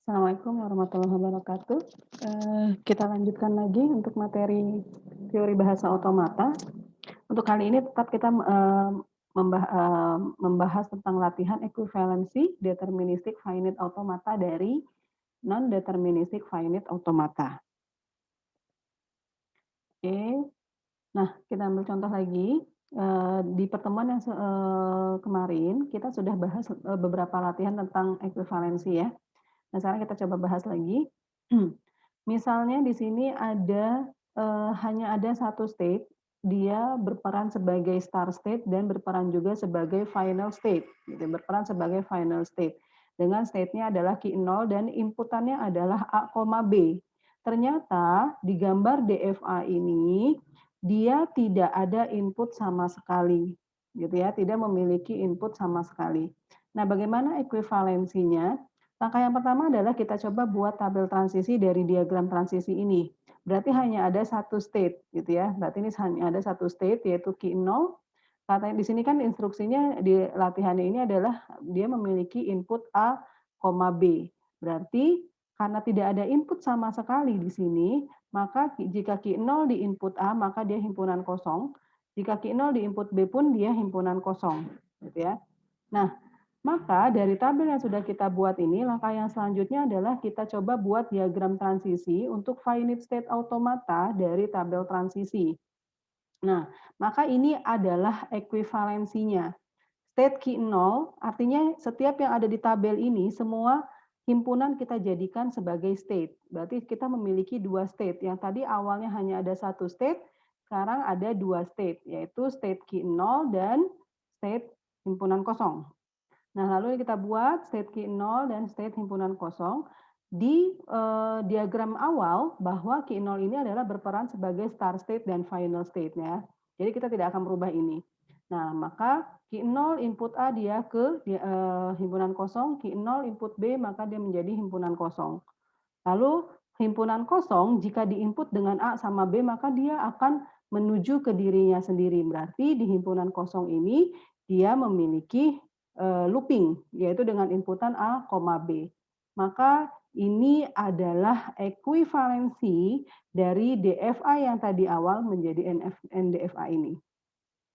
Assalamualaikum warahmatullahi wabarakatuh. Kita lanjutkan lagi untuk materi teori bahasa otomata. Untuk kali ini tetap kita, membahas tentang latihan ekuivalensi deterministic finite automata dari non-deterministic finite automata. Oke. Nah, kita ambil contoh lagi. Di pertemuan yang kemarin kita sudah bahas, beberapa latihan tentang ekuivalensi ya. Nah, sekarang kita coba bahas lagi. Misalnya di sini ada, hanya ada satu state, dia berperan sebagai start state dan berperan juga sebagai final state, gitu, berperan sebagai final state. Dengan state-nya adalah Q 0 dan inputannya adalah A, B. Ternyata di gambar DFA ini, dia tidak ada input sama sekali, gitu ya, tidak memiliki input sama sekali. Nah, bagaimana ekuivalensinya? Langkah yang pertama adalah kita coba buat tabel transisi dari diagram transisi ini. Berarti hanya ada satu state, gitu ya. Berarti ini hanya ada satu state, yaitu Q 0. Katanya di sini kan instruksinya di latihan ini adalah dia memiliki input A, B. Berarti karena tidak ada input sama sekali di sini, maka jika Q 0 di input A, maka dia himpunan kosong. Jika Q 0 di input B pun dia himpunan kosong, gitu ya. Nah, maka dari tabel yang sudah kita buat ini, langkah yang selanjutnya adalah kita coba buat diagram transisi untuk finite state automata dari tabel transisi. Nah, maka ini adalah ekuivalensinya. State Q 0 artinya setiap yang ada di tabel ini semua himpunan kita jadikan sebagai state. Berarti kita memiliki dua state. Yang tadi awalnya hanya ada satu state, sekarang ada dua state, yaitu state Q 0 dan state himpunan kosong. Nah, lalu kita buat state Q 0 dan state himpunan kosong. Di diagram awal bahwa Q 0 ini adalah berperan sebagai start state dan final state ya. Jadi kita tidak akan merubah ini. Nah, maka Q 0 input A dia ke himpunan kosong, Q 0 input B maka dia menjadi himpunan kosong. Lalu himpunan kosong jika diinput dengan A sama B maka dia akan menuju ke dirinya sendiri. Berarti di himpunan kosong ini dia memiliki looping, yaitu dengan inputan A, B. Maka ini adalah ekuivalensi dari DFA yang tadi awal menjadi NDFA ini.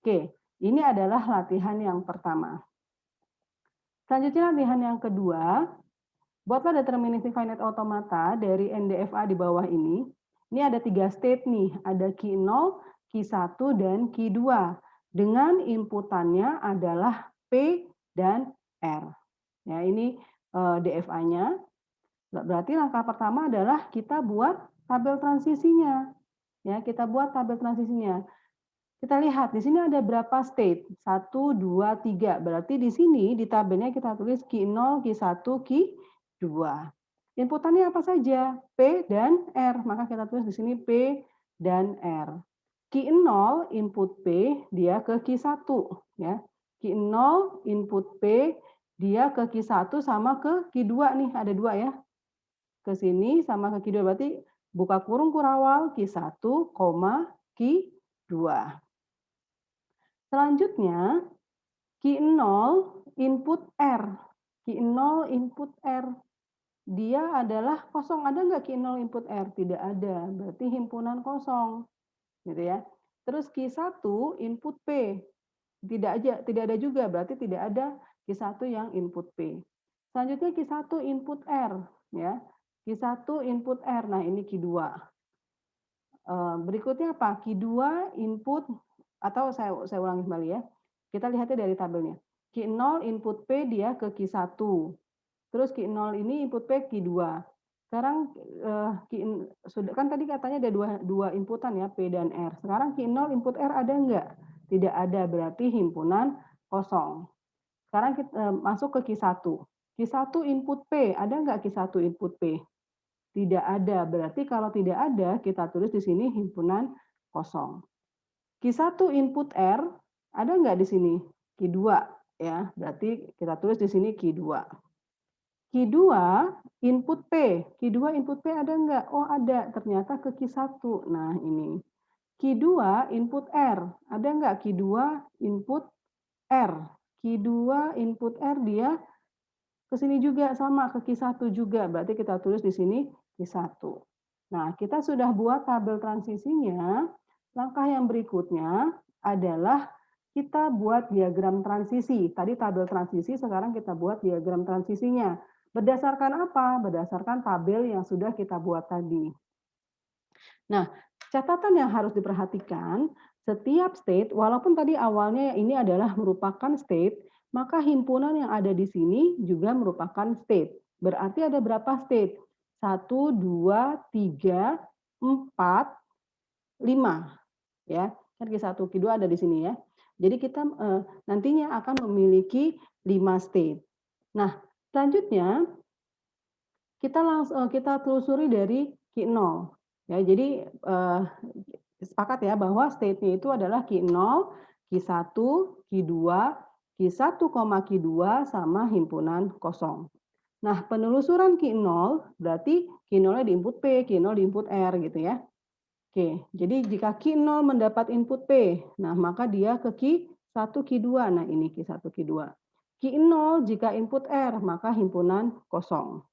Oke, ini adalah latihan yang pertama. Selanjutnya latihan yang kedua, buatlah deterministic finite automata dari NDFA di bawah ini. Ini ada 3 state nih, ada Q 0, Q 1, dan Q 2. Dengan inputannya adalah P dan R. Ya, ini DFA-nya. Berarti langkah pertama adalah kita buat tabel transisinya. Ya, kita buat tabel transisinya. Kita lihat di sini ada berapa state? 1, 2, 3. Berarti di sini di tabelnya kita tulis Q 0, Q 1, Q 2. Inputannya apa saja? P dan R. Maka kita tulis di sini P dan R. Q 0 input P dia ke Q 1 ya. Q 0 input P dia ke Q 1 sama ke Q 2 nih, ada 2 ya. Ke sini sama ke Q 2 berarti buka kurung kurawal Q 1, Q 2. Selanjutnya Q 0 input R. Q 0 input R. Dia adalah kosong. Ada nggak Q 0 input R? Tidak ada. Berarti himpunan kosong. Gitu ya. Terus Q 1 input P. Tidak ada juga. Berarti tidak ada Q 1 yang input P. Selanjutnya Q 1 input R. Ya. Q 1 input R. Nah, ini Q 2. Berikutnya apa? Q 2 input, atau saya ulangi kembali ya. Kita lihatnya dari tabelnya. Q 0 input P dia ke Q 1. Terus Q 0 ini input P Q 2. Sekarang sudah kan tadi katanya ada dua inputan ya, P dan R. Sekarang Q 0 input R ada enggak? Tidak ada, berarti himpunan kosong. Sekarang kita masuk ke Q 1. Q 1 input P, ada enggak Q 1 input P? Tidak ada, berarti kalau tidak ada kita tulis di sini himpunan kosong. Q 1 input R, ada enggak di sini? Q 2 ya, berarti kita tulis di sini Q 2. Q 2 input P. Q 2 input P ada enggak? Oh ada, ternyata ke Q 1. Nah ini. Q 2 input R. Ada enggak Q 2 input R? Q 2 input R dia ke sini juga sama, ke Q1 juga, berarti kita tulis di sini Q1. Nah, kita sudah buat tabel transisinya, langkah yang berikutnya adalah kita buat diagram transisi. Tadi tabel transisi, sekarang kita buat diagram transisinya. Berdasarkan apa? Berdasarkan tabel yang sudah kita buat tadi. Nah, catatan yang harus diperhatikan, setiap state, walaupun tadi awalnya ini adalah merupakan state, maka himpunan yang ada di sini juga merupakan state. Berarti ada berapa state? 1, 2, 3, 4, 5. Ya, kan Q1, Q2 ada di sini ya. Jadi kita nantinya akan memiliki 5 state. Nah, selanjutnya kita telusuri dari Q0. Ya, jadi sepakat ya bahwa state-nya itu adalah Q0, Q1, Q2, Q1, Q2 sama himpunan kosong. Nah, penelusuran Q0 berarti Q0-nya di input P, Q0 di input R gitu ya. Oke, jadi jika Q0 mendapat input P, nah maka dia ke Q1, Q2. Nah, ini Q1, Q2. Q0 jika input R, maka himpunan kosong.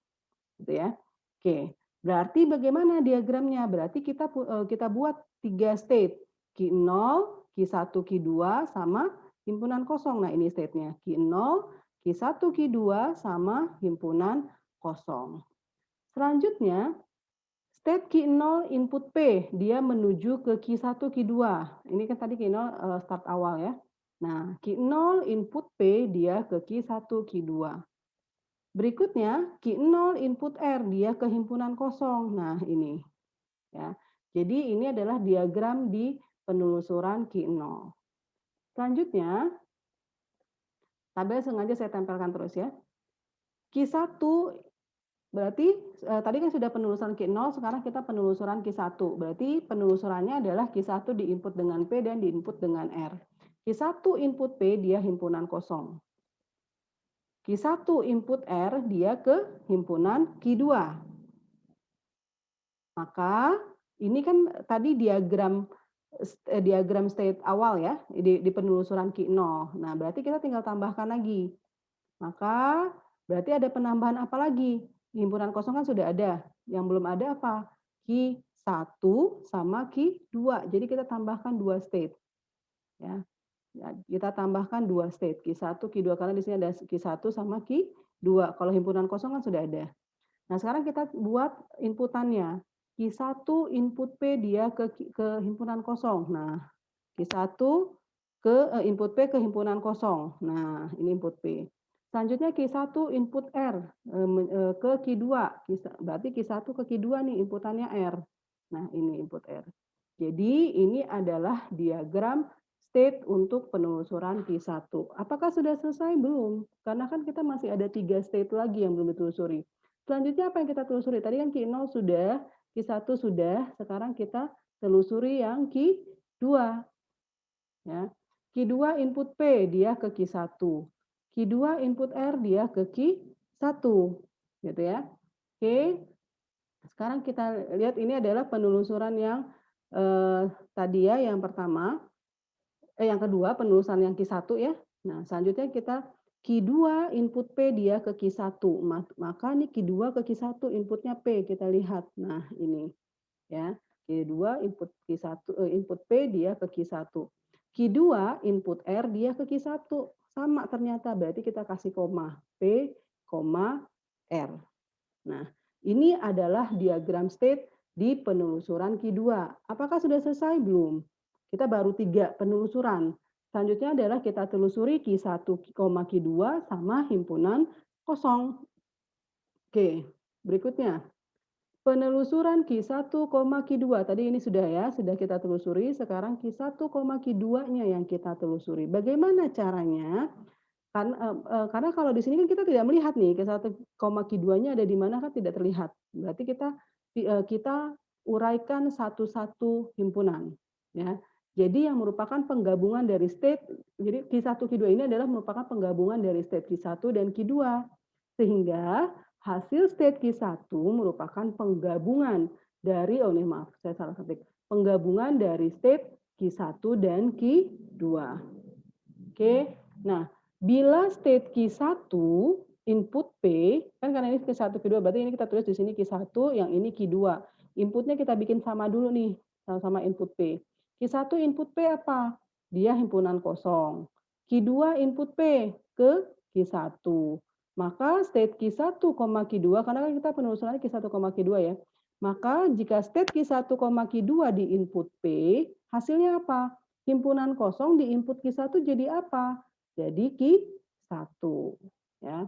Gitu ya. Oke, berarti bagaimana diagramnya? Berarti kita buat 3 state, Q0, Q1, Q2 sama himpunan kosong. Nah, ini state-nya. Q0, Q1, Q2 sama himpunan kosong. Selanjutnya, state Q0 input P, dia menuju ke Q1, Q2. Ini kan tadi Q0 start awal ya. Nah, Q0 input P, dia ke Q1, Q2. Berikutnya, Q0 input R, dia ke himpunan kosong. Nah, ini. Ya. Jadi ini adalah diagram di penelusuran Q0. Selanjutnya, tabel sengaja saya tempelkan terus ya. Q1 berarti tadi kan sudah penelusuran Q0, sekarang kita penelusuran Q1. Berarti penelusurannya adalah Q1 diinput dengan P dan diinput dengan R. Q1 input P, dia himpunan kosong. Q1 input R, dia ke himpunan Q2. Maka ini kan tadi diagram state awal ya, di penelusuran Q0. Nah, berarti kita tinggal tambahkan lagi. Maka berarti ada penambahan apa lagi? Himpunan kosong kan sudah ada. Yang belum ada apa? Q1 sama Q2. Jadi kita tambahkan 2 state. Ya. Kita tambahkan 2 state, Q1, Q2, karena di sini ada Q1 sama Q2. Kalau himpunan kosong kan sudah ada. Nah, sekarang kita buat inputannya. Q1 input P, dia ke himpunan kosong. Nah, Q1 ke input P ke himpunan kosong. Nah, ini input P. Selanjutnya Q1 input R ke Q2. Berarti Q1 ke Q2 nih inputannya R. Nah, ini input R. Jadi ini adalah diagram state untuk penelusuran Q1. Apakah sudah selesai? Belum. Karena kan kita masih ada 3 state lagi yang belum ditelusuri. Selanjutnya apa yang kita telusuri? Tadi kan Q0 sudah, Q1 sudah, sekarang kita telusuri yang Q2. Ya. Q2 input P, dia ke Q1. Q2 input R, dia ke Q1. Gitu ya. Oke. Sekarang kita lihat ini adalah penelusuran yang tadi ya, yang pertama. Yang kedua, penelusuran yang Q1 ya. Nah, selanjutnya kita Q2 input P, dia ke Q1. Maka nih Q2 ke Q1 inputnya P, kita lihat. Nah, ini ya. Q2 input input P, dia ke Q1. Q2 input R, dia ke Q1. Sama ternyata, berarti kita kasih koma. P, R. Nah, ini adalah diagram state di penelusuran Q2. Apakah sudah selesai? Belum. Kita baru 3 penelusuran. Selanjutnya adalah kita telusuri Q1, Q2 sama himpunan kosong. Oke, berikutnya. Penelusuran Q1, Q2. Tadi ini sudah ya, sudah kita telusuri. Sekarang Q1, Q2-nya yang kita telusuri. Bagaimana caranya? Karena kalau di sini kan kita tidak melihat nih Q1, Q2-nya ada di mana kan tidak terlihat. Berarti kita uraikan satu-satu himpunan. Ya. Jadi yang merupakan penggabungan dari state, jadi Q1, Q2 ini adalah merupakan penggabungan dari state Q1 dan Q2. Sehingga hasil state Q1 merupakan penggabungan dari, saya salah ketik, penggabungan dari state Q1 dan Q2. Oke, nah bila state Q1 input P, kan karena ini Q1, Q2, berarti ini kita tulis di sini Q1, yang ini Q2. Inputnya kita bikin sama dulu nih, sama-sama input P. Q1 input P apa? Dia himpunan kosong. Q2 input P ke Q1. Maka state Q1, Q2, karena kan kita penelusurannya Q1, Q2 ya. Maka jika state Q1, Q2 di input P, hasilnya apa? Himpunan kosong di input Q1 jadi apa? Jadi Q1. Ya.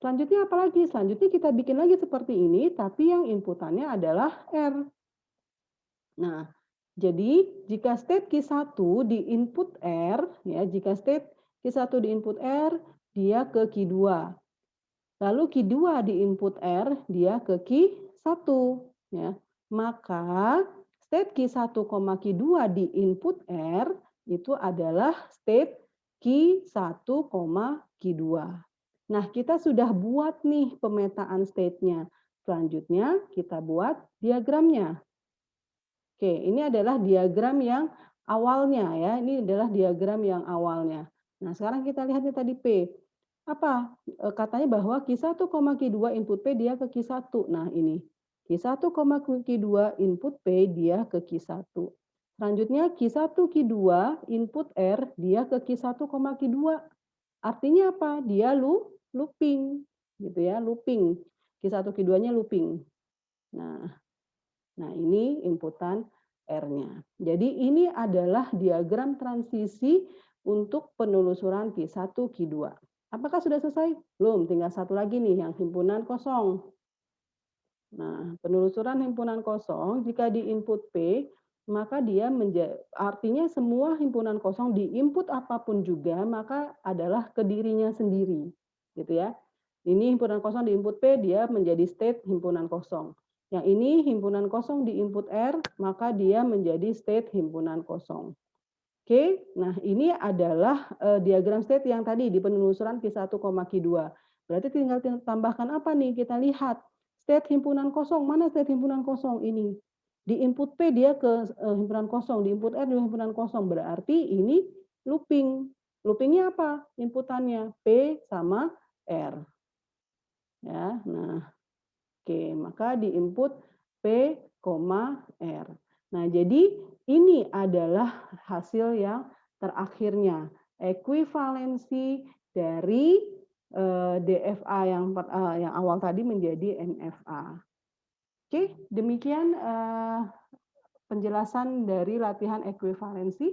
Selanjutnya apa lagi? Selanjutnya kita bikin lagi seperti ini, tapi yang inputannya adalah R. Nah, jadi jika state Q1 di input R, ya, jika state Q1 di input R, dia ke Q2. Lalu Q2 di input R, dia ke Q1. Ya. Maka state Q1, Q2 di input R itu adalah state Q1, Q2. Nah, kita sudah buat nih pemetaan state-nya. Selanjutnya kita buat diagramnya. Oke, ini adalah diagram yang awalnya ya. Ini adalah diagram yang awalnya. Nah, sekarang kita lihat nih tadi P. Apa? Katanya bahwa Q1, Q2 input P dia ke Q1. Nah, ini. Q1, Q2 input P dia ke Q1. Selanjutnya Q1, Q2 input R dia ke Q1, Q2. Artinya apa? Dia looping gitu ya, looping. Q1, Q2-nya looping. Nah, ini inputan R-nya. Jadi ini adalah diagram transisi untuk penelusuran Q1, Q2. Apakah sudah selesai? Belum, tinggal satu lagi nih yang himpunan kosong. Nah, penelusuran himpunan kosong jika di input P, maka dia artinya semua himpunan kosong di input apapun juga maka adalah ke dirinya sendiri, gitu ya. Ini himpunan kosong di input P, dia menjadi state himpunan kosong. Yang ini himpunan kosong di input R, maka dia menjadi state himpunan kosong. Oke, nah ini adalah diagram state yang tadi di penelusuran Q1, Q2. Berarti tinggal tambahkan apa nih? Kita lihat state himpunan kosong. Mana state himpunan kosong ini? Di input P dia ke himpunan kosong, di input R di himpunan kosong. Berarti ini looping. Loopingnya apa? Inputannya P sama R. Ya, nah, oke, maka di input P, R. Nah, jadi ini adalah hasil yang terakhirnya, ekuivalensi dari DFA yang awal tadi menjadi NFA. Oke, demikian penjelasan dari latihan ekuivalensi.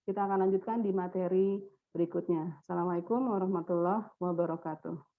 Kita akan lanjutkan di materi berikutnya. Assalamualaikum warahmatullahi wabarakatuh.